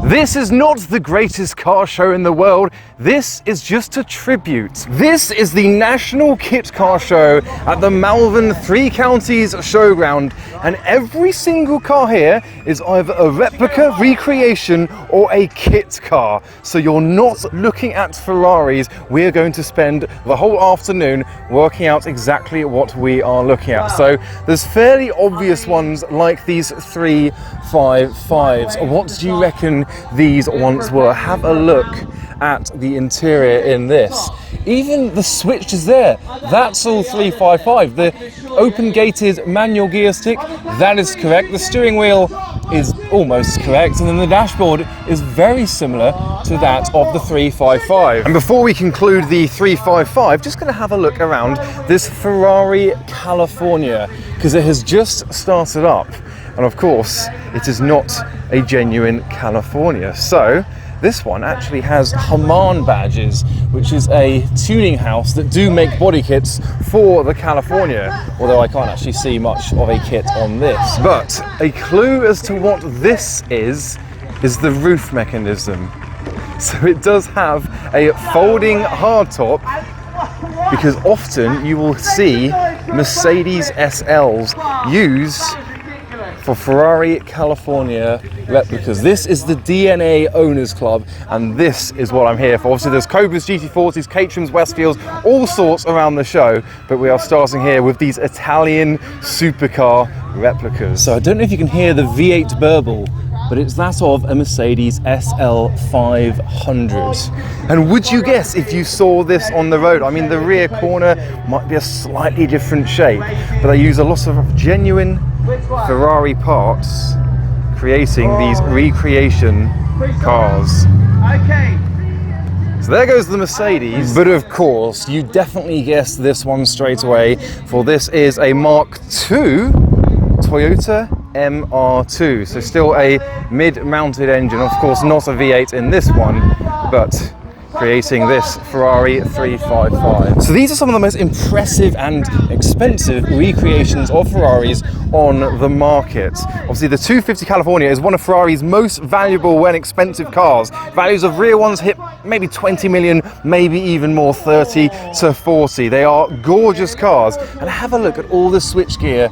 This is not the greatest car show in the world. This is just a tribute. This is the National Kit Car Show at the Malvern Three Counties Showground, and every single car here is either a replica, recreation, or a kit car. So you're not looking at Ferraris. We're going to spend the whole afternoon working out exactly what we are looking at. So there's fairly obvious ones like these 355s. What do you reckon these ones were? Have a look at the interior in this. Even the switch is there. That's all 355. The open gated manual gear stick, that is correct. The steering wheel is almost correct, and then the dashboard is very similar to that of the 355. And before we conclude the 355, just going to have a look around this Ferrari California, because it has just started up, and of course it is not a genuine California. So this one actually has Haman badges, which is a tuning house that do make body kits for the California, although I can't actually see much of a kit on this. But a clue as to what this is the roof mechanism. So it does have a folding hardtop, because often you will see Mercedes SLs used for Ferrari California replicas. This is the DNA Owners Club, and this is what I'm here for. Obviously there's Cobras, GT40s, Caterhams, Westfields, all sorts around the show, but we are starting here with these Italian supercar replicas. So I don't know if you can hear the V8 burble, but it's that of a Mercedes SL 500. And would you guess if you saw this on the road? I mean, the rear corner might be a slightly different shape, but they use a lot of genuine Ferrari parts, creating these recreation cars. So there goes the Mercedes, but of course you definitely guessed this one straight away, for this is a Mark II Toyota MR2, so still a mid-mounted engine, of course not a V8 in this one, but creating this Ferrari 355. So these are some of the most impressive and expensive recreations of Ferraris on the market. Obviously the 250 California is one of Ferrari's most valuable and expensive cars. Values of rear ones hit maybe 20 million, maybe even more, 30 to 40. They are gorgeous cars, and have a look at all the switchgear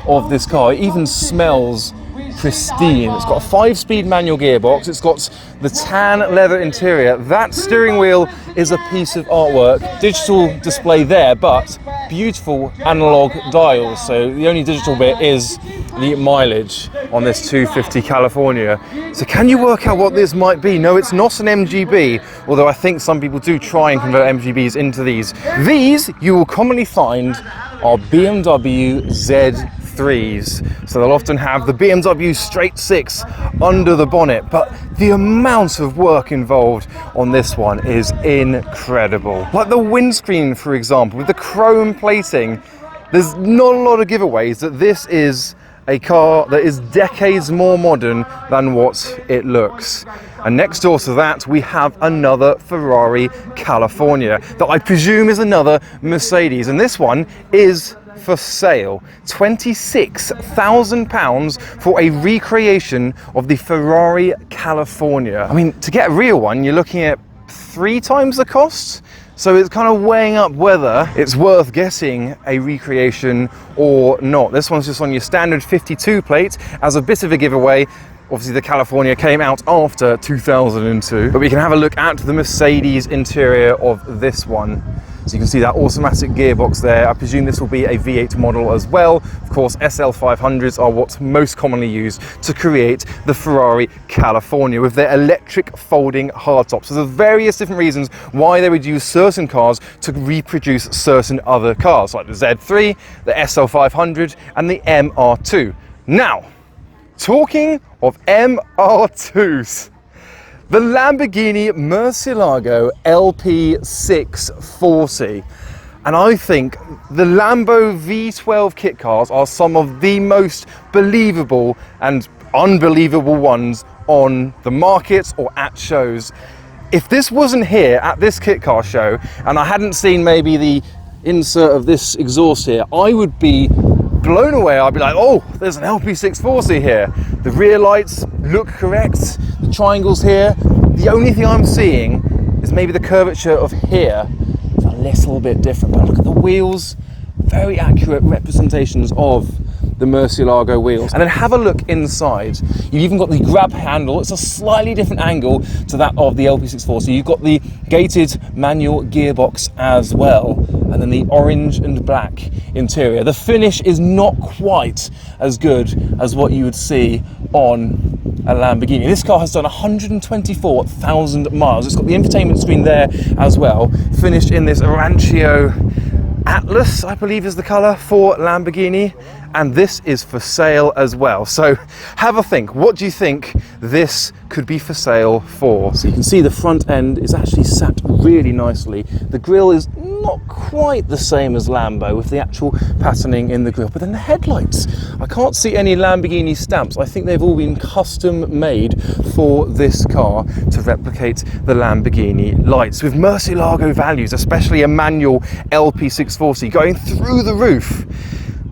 of this car. It even smells pristine. It's got a 5-speed manual gearbox, it's got the tan leather interior, that steering wheel is a piece of artwork, digital display there, but beautiful analog dials, so the only digital bit is the mileage on this 250 California. So can you work out what this might be? No, it's not an MGB, although I think some people do try and convert MGBs into these. These you will commonly find are BMW Z3s. So they'll often have the BMW Straight 6 under the bonnet, but the amount of work involved on this one is incredible. Like the windscreen, for example, with the chrome plating, there's not a lot of giveaways that this is a car that is decades more modern than what it looks. And next door to that, we have another Ferrari California that I presume is another Mercedes, and this one is for sale. £26,000 for a recreation of the Ferrari California. I mean, to get a real one, you're looking at 3 times the cost. So it's kind of weighing up whether it's worth getting a recreation or not. This one's just on your standard 52 plate as a bit of a giveaway. Obviously the California came out after 2002, but we can have a look at the Mercedes interior of this one. So you can see that automatic gearbox there. I presume this will be a V8 model as well. Of course, SL 500s are what's most commonly used to create the Ferrari California with their electric folding hardtops. So there's various different reasons why they would use certain cars to reproduce certain other cars, like the Z3, the SL 500, and the MR2. Now, talking of MR2s, the Lamborghini Murcielago LP640. And I think the Lambo V12 kit cars are some of the most believable and unbelievable ones on the market or at shows. If this wasn't here at this kit car show and I hadn't seen maybe the insert of this exhaust here, I would be blown away. I'd be like, oh, there's an LP640 here. The rear lights look correct. The triangles here. The only thing I'm seeing is maybe the curvature of here is a little bit different. But look at the wheels, very accurate representations of the Murcielago wheels. And then have a look inside. You've even got the grab handle. It's a slightly different angle to that of the LP640. You've got the gated manual gearbox as well, and then the orange and black interior. The finish is not quite as good as what you would see on a Lamborghini. This car has done 124,000 miles. It's got the infotainment screen there as well, finished in this Rancio Atlas, I believe is the colour for Lamborghini, and this is for sale as well. So have a think, what do you think this could be for sale for? So you can see the front end is actually sat really nicely. The grille is not quite the same as Lambo with the actual patterning in the grille, but then the headlights, I can't see any Lamborghini stamps. I think they've all been custom made for this car to replicate the Lamborghini lights with Murcielago values, especially a manual LP640 going through the roof.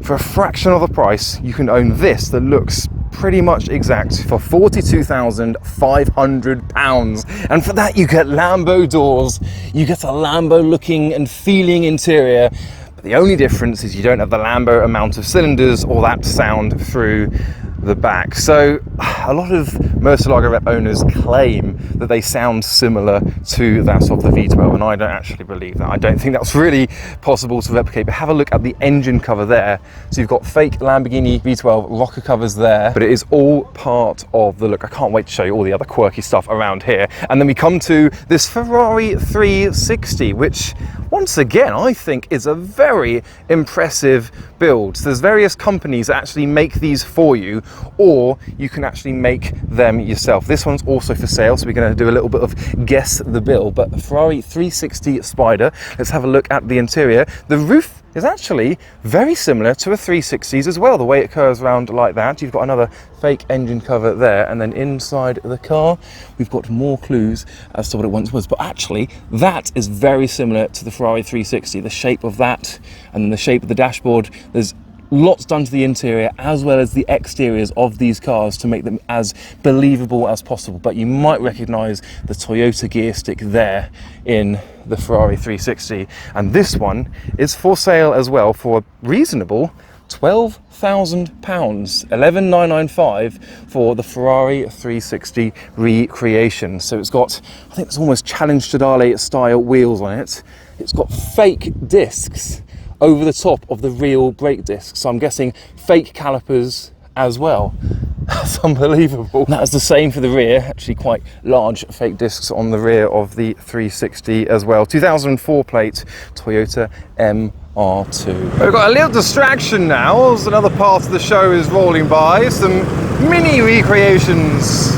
For a fraction of the price, you can own this that looks pretty much exact for £42,500. And for that, you get Lambo doors, you get a Lambo looking and feeling interior. But the only difference is you don't have the Lambo amount of cylinders or that sound through the back. So a lot of Murcielago rep owners claim that they sound similar to that of the V12, and I don't actually believe that. I don't think that's really possible to replicate. But have a look at the engine cover there. So you've got fake Lamborghini V12 rocker covers there, but it is all part of the look. I can't wait to show you all the other quirky stuff around here. And then we come to this Ferrari 360, which once again I think is a very impressive build. So there's various companies that actually make these for you, or you can actually make them yourself. This one's also for sale, so we're going to do a little bit of guess the bill. But a Ferrari 360 Spider, let's have a look at the interior. The roof is actually very similar to a 360's as well, the way it curves around like that. You've got another fake engine cover there, and then inside the car we've got more clues as to what it once was. But actually that is very similar to the Ferrari 360, the shape of that and then the shape of the dashboard. There's lots done to the interior as well as the exteriors of these cars to make them as believable as possible. But you might recognize the Toyota gear stick there in the Ferrari 360, and this one is for sale as well for a reasonable £12,000, 11,995 for the Ferrari 360 recreation. So it's got, I think it's almost Challenge Stradale style wheels on it. It's got fake discs over the top of the real brake discs, so I'm guessing fake calipers as well. That's unbelievable. That is the same for the rear, actually quite large fake discs on the rear of the 360 as well. 2004 plate Toyota MR2. We've got a little distraction now as another part of the show is rolling by. Some mini recreations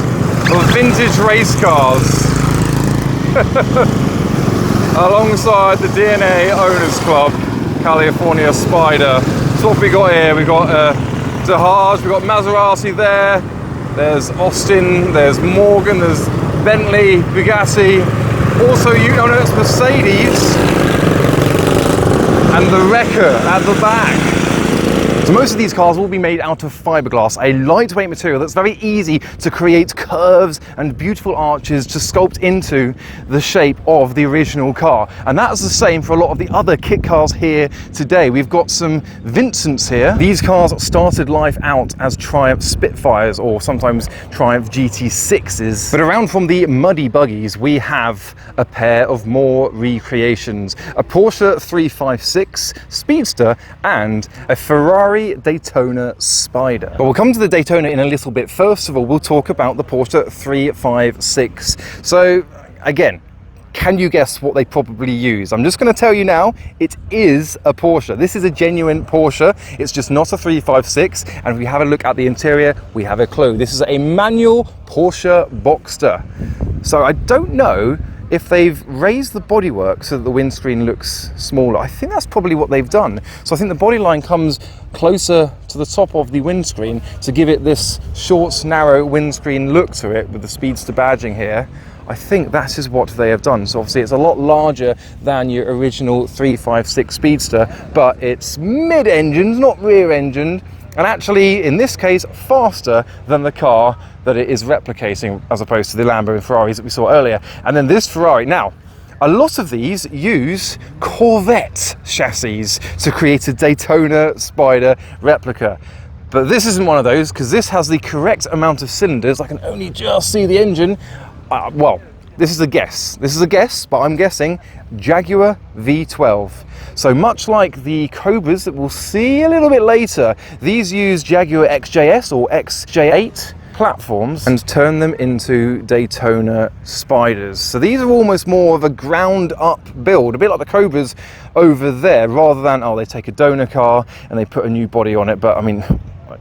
of vintage race cars alongside the DNA Owners Club California Spider. So what we got here, we got Dahaj, we got Maserati there, there's Austin, there's Morgan, there's Bentley, Bugatti, also you know it's Mercedes, and the Wrecker at the back. So most of these cars will be made out of fiberglass, a lightweight material that's very easy to create curves and beautiful arches to sculpt into the shape of the original car. And that's the same for a lot of the other kit cars here today. We've got some Vincents here. These cars started life out as Triumph Spitfires or sometimes Triumph GT6s. But around from the muddy buggies, we have a pair of more recreations. A Porsche 356 Speedster and a Ferrari Daytona Spider. But we'll come to the Daytona in a little bit. First of all, we'll talk about the Porsche 356. So again, can you guess what they probably use? I'm just going to tell you now, it is a Porsche. This is a genuine Porsche. It's just not a 356. And if we have a look at the interior, we have a clue. This is a manual Porsche Boxster. So I don't know if they've raised the bodywork so that the windscreen looks smaller. I think that's probably what they've done. So I think the body line comes closer to the top of the windscreen to give it this short, narrow windscreen look to it with the Speedster badging here. I think that is what they have done. So obviously it's a lot larger than your original 356 Speedster, but it's mid-engined, not rear-engined, and actually, in this case, faster than the car that it is replicating, as opposed to the Lambo and Ferraris that we saw earlier. And then this Ferrari. Now, a lot of these use Corvette chassis to create a Daytona Spider replica. But this isn't one of those, because this has the correct amount of cylinders. I can only just see the engine. Well, this is a guess. This is a guess, but I'm guessing Jaguar V12. So much like the Cobras that we'll see a little bit later, these use Jaguar XJS or XJ8 platforms and turn them into Daytona Spiders. So these are almost more of a ground up build, a bit like the Cobras over there, rather than, oh, they take a donor car and they put a new body on it. But I mean,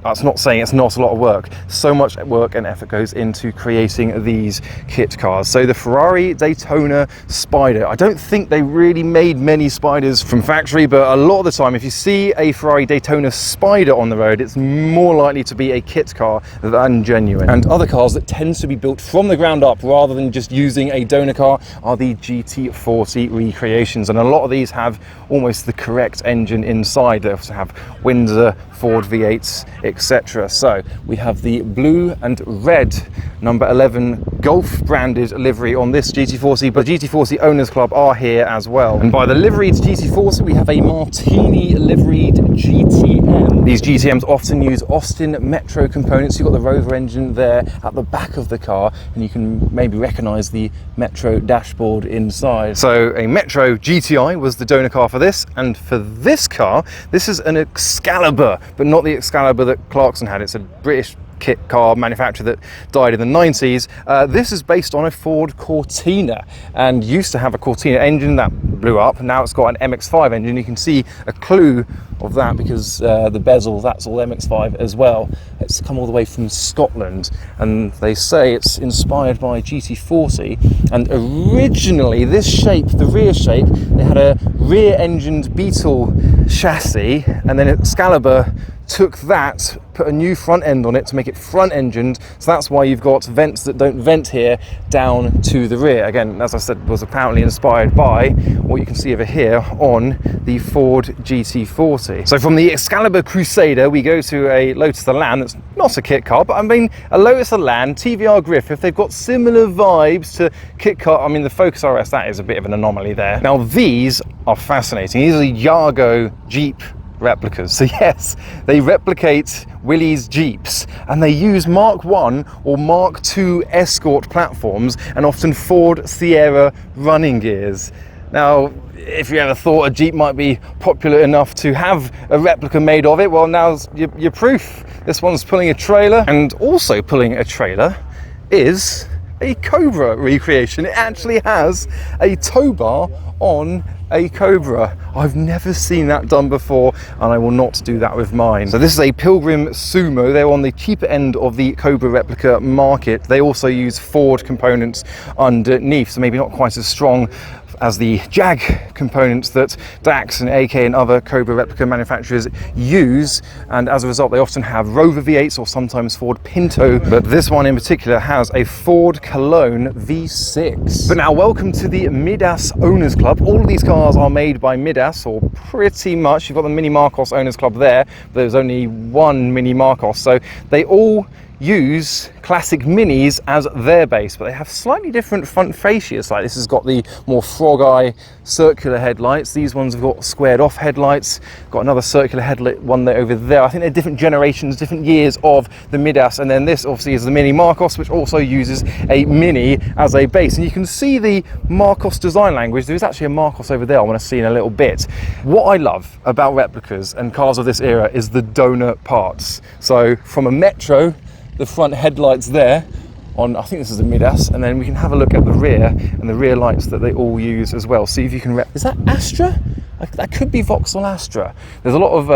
that's not saying it's not a lot of work. So much work and effort goes into creating these kit cars. So the Ferrari Daytona Spider, I don't think they really made many Spiders from factory, but a lot of the time if you see a Ferrari Daytona Spider on the road, it's more likely to be a kit car than genuine. And other cars that tend to be built from the ground up rather than just using a donor car are the GT40 recreations, and a lot of these have almost the correct engine inside. They also have Windsor, Ford V8s, etc. So we have the blue and red number 11 Golf branded livery on this GT40, but GT40 Owners Club are here as well. And by the liveried GT40 we have a Martini liveried GTM. These GTMs often use Austin Metro components. You've got the Rover engine there at the back of the car, and you can maybe recognize the Metro dashboard inside. So a Metro GTI was the donor car for this, and for this car, this is an Excalibur, but not the Excalibur that Clarkson had. It's a British kit car manufacturer that died in the 90s. This is based on a Ford Cortina, and used to have a Cortina engine that blew up. Now it's got an MX-5 engine. You can see a clue of that because the bezel, that's all MX-5 as well. It's come all the way from Scotland, and they say it's inspired by GT40. And originally this shape, the rear shape, they had a rear-engined Beetle chassis, and then Excalibur took that, put a new front end on it to make it front engined, so that's why you've got vents that don't vent here down to the rear. Again, as I said, was apparently inspired by what you can see over here on the Ford GT40. So from the Excalibur Crusader we go to a Lotus Elan that's not a kit car, but I mean a Lotus Elan TVR Griffith, they've got similar vibes to kit car. I mean the Focus RS, that is a bit of an anomaly there. Now these are fascinating. These are Yargo Jeep replicas. So yes, they replicate Willys Jeeps, and they use Mark 1 or Mark 2 Escort platforms and often Ford Sierra running gears. Now, if you ever thought a Jeep might be popular enough to have a replica made of it, well, now's your proof. This one's pulling a trailer, and also pulling a trailer is a Cobra recreation. It actually has a tow bar on a Cobra. I've never seen that done before, and I will not do that with mine. So this is a Pilgrim Sumo. They're on the cheaper end of the Cobra replica market. They also use Ford components underneath, so maybe not quite as strong as the Jag components that Dax and AK and other Cobra replica manufacturers use, and as a result they often have Rover V8s or sometimes Ford Pinto, but this one in particular has a Ford Cologne V6. But now welcome to the Midas Owners Club. All of these cars are made by Midas, or pretty much. You've got the Mini Marcos Owners Club there, but there's only one Mini Marcos, so they all use classic Minis as their base, but they have slightly different front fascias. Like this has got the more frog eye circular headlights. These ones have got squared off headlights. Got another circular headlight one there over there. I think they're different generations, different years of the Midas, and then this obviously is the Mini Marcos, which also uses a Mini as a base. And you can see the Marcos design language. There is actually a Marcos over there I want to see in a little bit. What I love about replicas and cars of this era is the donor parts. So from a Metro, the front headlights there on, I think this is a Midas, and then we can have a look at the rear and the rear lights that they all use as well. See if you can is that Astra? That could be Vauxhall Astra. There's a lot of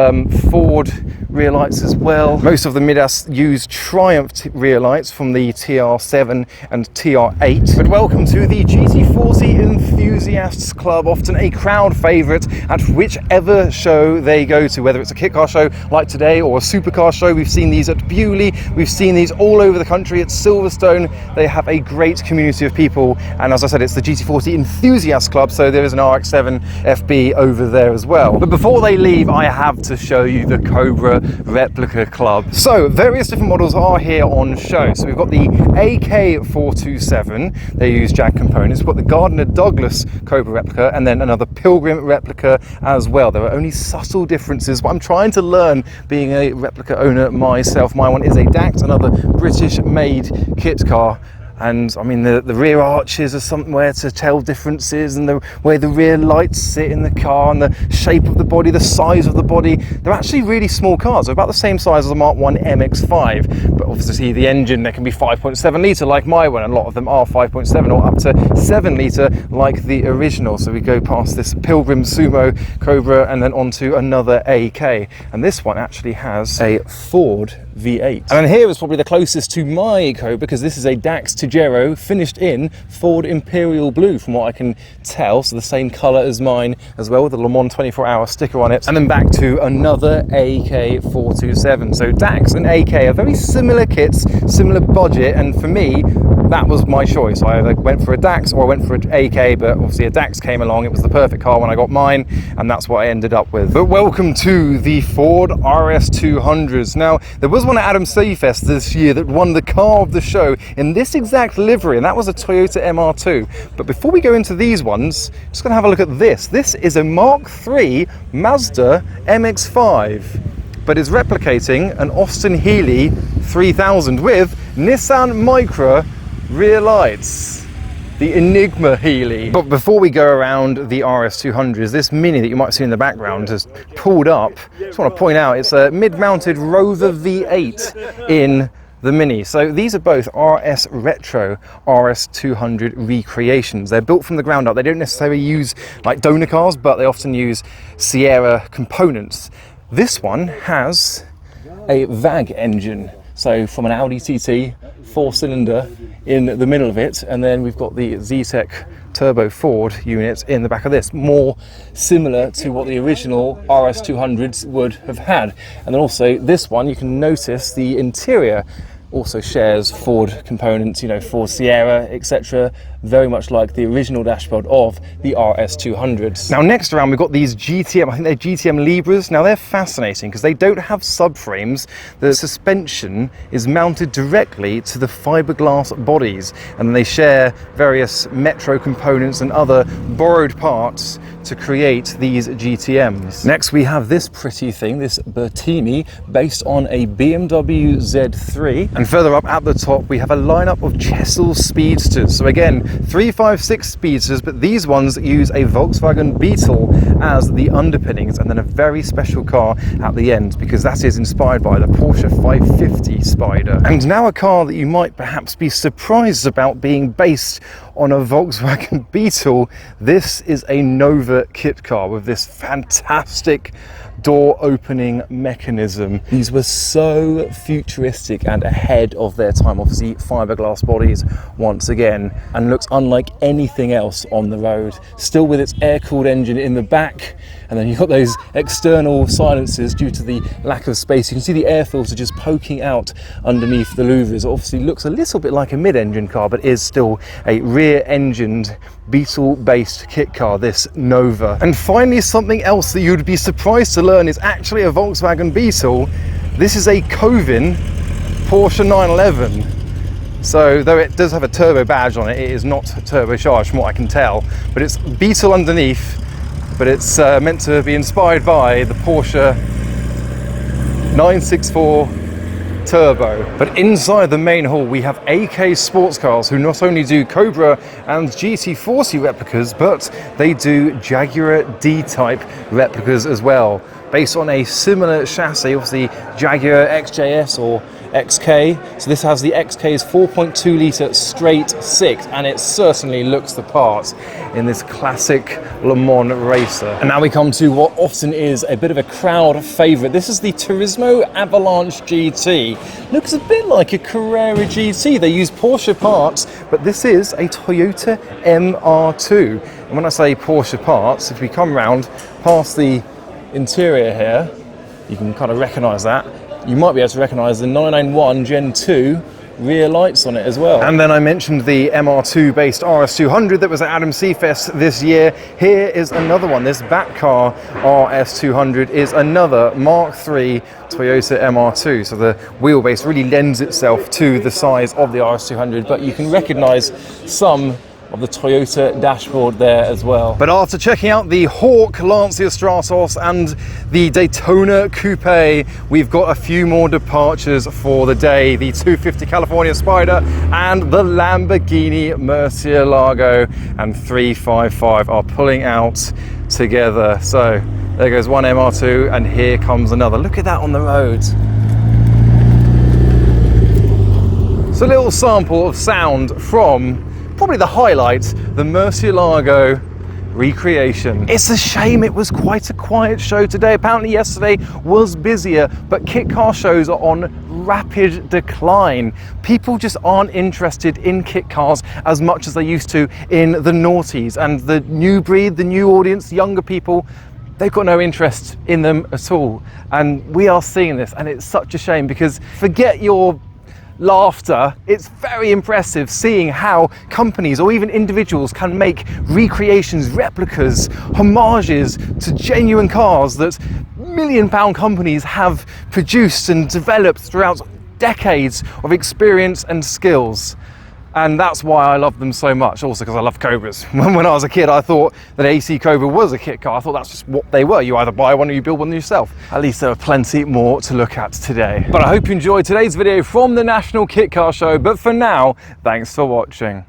Ford rear lights as well. Most of the Midas use Triumph rear lights from the TR7 and TR8. But welcome to the GT40 Enthusiasts Club, often a crowd favourite at whichever show they go to, whether it's a kit car show like today or a supercar show. We've seen these at Bewley, we've seen these all over the country at Silverstone. They have a great community of people, and as I said, it's the GT40 Enthusiasts Club, so there is an RX-7 FB over there as well. But before they leave, I have to show you the Cobra Replica Club. So various different models are here on show. So we've got the AK427, they use Jag components. We've got the Gardner Douglas Cobra Replica, and then another Pilgrim Replica as well. There are only subtle differences, but I'm trying to learn being a replica owner myself. My one is a DAX, another British made kit car. And I mean, the rear arches are somewhere to tell differences, and the way the rear lights sit in the car, and the shape of the body, the size of the body. They're actually really small cars. They're about the same size as a Mark 1 MX-5, but obviously the engine, they can be 5.7 litre like my one, and a lot of them are 5.7 or up to 7 litre like the original. So we go past this Pilgrim Sumo Cobra and then onto another AK, and this one actually has a Ford V8. And then here is probably the closest to my Cobra, because this is a DAX Tugero finished in Ford Imperial Blue from what I can tell, so the same colour as mine as well, with the Le Mans 24-hour sticker on it. And then back to another AK427. So DAX and AK are very similar kits, similar budget, and for me that was my choice. I either went for a DAX or I went for an AK, but obviously a DAX came along. It was the perfect car when I got mine, and that's what I ended up with. But welcome to the Ford RS200s. Now, there was one at Adam Seafest this year that won the car of the show in this exact livery, and that was a Toyota MR2. But before we go into these ones, just gonna have a look at this. This is a Mark III Mazda MX-5, but is replicating an Austin Healey 3000 with Nissan Micra rear lights, the Enigma Healey. But before we go around the RS200s, this Mini that you might see in the background has pulled up. Just want to point out, it's a mid-mounted Rover V8 in the Mini. So these are both RS Retro RS200 recreations. They're built from the ground up. They don't necessarily use like donor cars, but they often use Sierra components. This one has a VAG engine, so from an Audi TT, 4-cylinder in the middle of it, and then we've got the Zetec Turbo Ford unit in the back of this, more similar to what the original RS200s would have had. And then also this one, you can notice the interior also shares Ford components, you know, Ford Sierra, etc. Very much like the original dashboard of the RS200s. Now next around we've got these GTM, I think they're GTM Libras. Now they're fascinating because they don't have subframes. The suspension is mounted directly to the fiberglass bodies, and they share various Metro components and other borrowed parts to create these GTMs. Next we have this pretty thing, this Bertini, based on a BMW Z3. And further up at the top we have a lineup of Chesil Speedsters. So again, 356 Speedsters, but these ones use a Volkswagen Beetle as the underpinnings, and then a very special car at the end, because that is inspired by the Porsche 550 Spider. And now a car that you might perhaps be surprised about being based on a Volkswagen Beetle. This is a Nova kit car with this fantastic door opening mechanism. These were so futuristic and ahead of their time. Obviously fiberglass bodies once again, and looks unlike anything else on the road, still with its air-cooled engine in the back, and then you've got those external silencers due to the lack of space. You can see the air filter just poking out underneath the louvers. It obviously looks a little bit like a mid-engine car, but is still a rear-engined Beetle-based kit car, this Nova. And finally, something else that you'd be surprised to learn is actually a Volkswagen Beetle. This is a Covin Porsche 911. So though it does have a turbo badge on it, it is not turbocharged from what I can tell, but it's Beetle underneath, but it's meant to be inspired by the Porsche 964 Turbo. But inside the main hall we have AK Sports Cars, who not only do Cobra and GT40 replicas, but they do Jaguar D-Type replicas as well, based on a similar chassis, obviously Jaguar XJS or XK. So this has the XK's 4.2 litre straight six, and it certainly looks the part in this classic Le Mans racer. And now we come to what often is a bit of a crowd favourite. This is the Turismo Avalanche GT. Looks a bit like a Carrera GT. They use Porsche parts, but this is a Toyota MR2. And when I say Porsche parts, if we come round past the interior here, you can kind of recognise that. You might be able to recognise the 991 Gen 2 rear lights on it as well. And then I mentioned the MR2 based RS200 that was at Adam Seafest this year. Here is another one. This Batcar RS200 is another Mark III Toyota MR2. So the wheelbase really lends itself to the size of the RS200, but you can recognise some of the Toyota dashboard there as well. But after checking out the Hawk Lancia Stratos and the Daytona Coupe, we've got a few more departures for the day. The 250 California Spider and the Lamborghini Murcielago and 355 are pulling out together. So there goes one MR2 and here comes another. Look at that on the road. So a little sample of sound from probably the highlight, the Murcielago recreation. It's a shame it was quite a quiet show today. Apparently yesterday was busier, but kit car shows are on rapid decline. People just aren't interested in kit cars as much as they used to in the noughties, and the new breed, the new audience, the younger people, they've got no interest in them at all. And we are seeing this, and it's such a shame, because forget your laughter, it's very impressive seeing how companies or even individuals can make recreations, replicas, homages to genuine cars that million-pound companies have produced and developed throughout decades of experience and skills. And that's why I love them so much, also because I love Cobras. When I was a kid, I thought that AC Cobra was a kit car. I thought that's just what they were. You either buy one or you build one yourself. At least there are plenty more to look at today. But I hope you enjoyed today's video from the National Kit Car Show. But for now, thanks for watching.